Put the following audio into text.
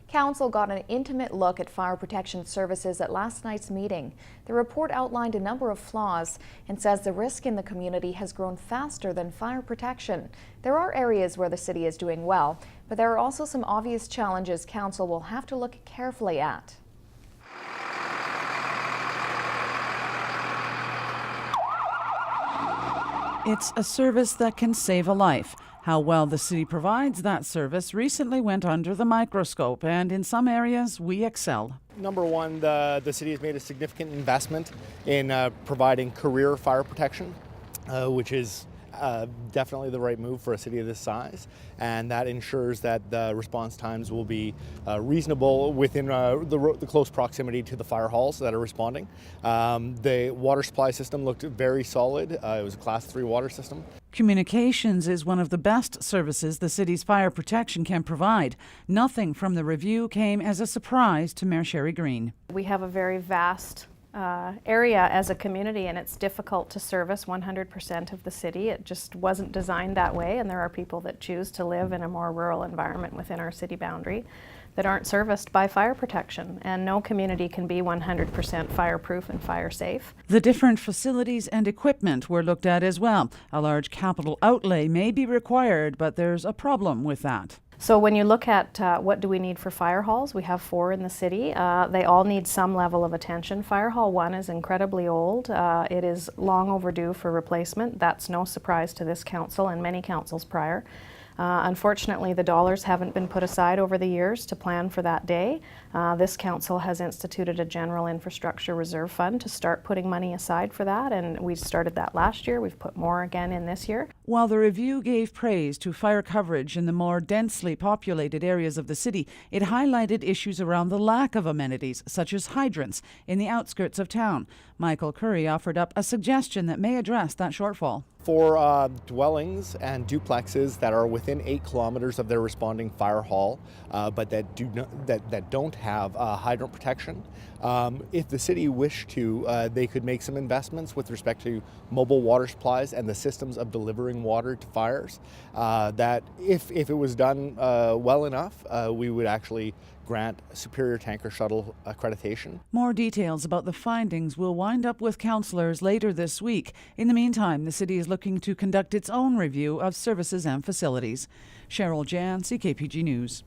Council got an intimate look at fire protection services at last night's meeting. The report outlined a number of flaws and says the risk in the community has grown faster than fire protection. There are areas where the city is doing well, but there are also some obvious challenges Council will have to look carefully at. It's a service that can save a life. How well the city provides that service recently went under the microscope, and in some areas we excel. Number one, the city has made a significant investment in providing career fire protection, which is definitely the right move for a city of this size, and that ensures that the response times will be reasonable within the close proximity to the fire halls that are responding. The water supply system looked very solid. It was a Class 3 water system. Communications is one of the best services the city's fire protection can provide. Nothing from the review came as a surprise to Mayor Sherry Green. We have a very vast area as a community, and it's difficult to service 100% of the city. It just wasn't designed that way, and there are people that choose to live in a more rural environment within our city boundary that aren't serviced by fire protection, and no community can be 100% fireproof and fire safe. The different facilities and equipment were looked at as well. A large capital outlay may be required, but there's a problem with that. So when you look at what do we need for fire halls, we have 4 in the city. They all need some level of attention. Fire Hall 1 is incredibly old. It is long overdue for replacement. That's no surprise to this council and many councils prior. Unfortunately, the dollars haven't been put aside over the years to plan for that day. This council has instituted a general infrastructure reserve fund to start putting money aside for that, and we started that last year. We've put more again in this year. While the review gave praise to fire coverage in the more densely populated areas of the city, it highlighted issues around the lack of amenities, such as hydrants, in the outskirts of town. Michael Curry offered up a suggestion that may address that shortfall. For dwellings and duplexes that are within 8 kilometers of their responding fire hall, but that don't have hydrant protection, if the city wished to, they could make some investments with respect to mobile water supplies and the systems of delivering water to fires. That if it was done well enough, we would actually grant Superior Tanker Shuttle accreditation. More details about the findings will wind up with councillors later this week. In the meantime, the city is looking to conduct its own review of services and facilities. Cheryl Jan, CKPG News.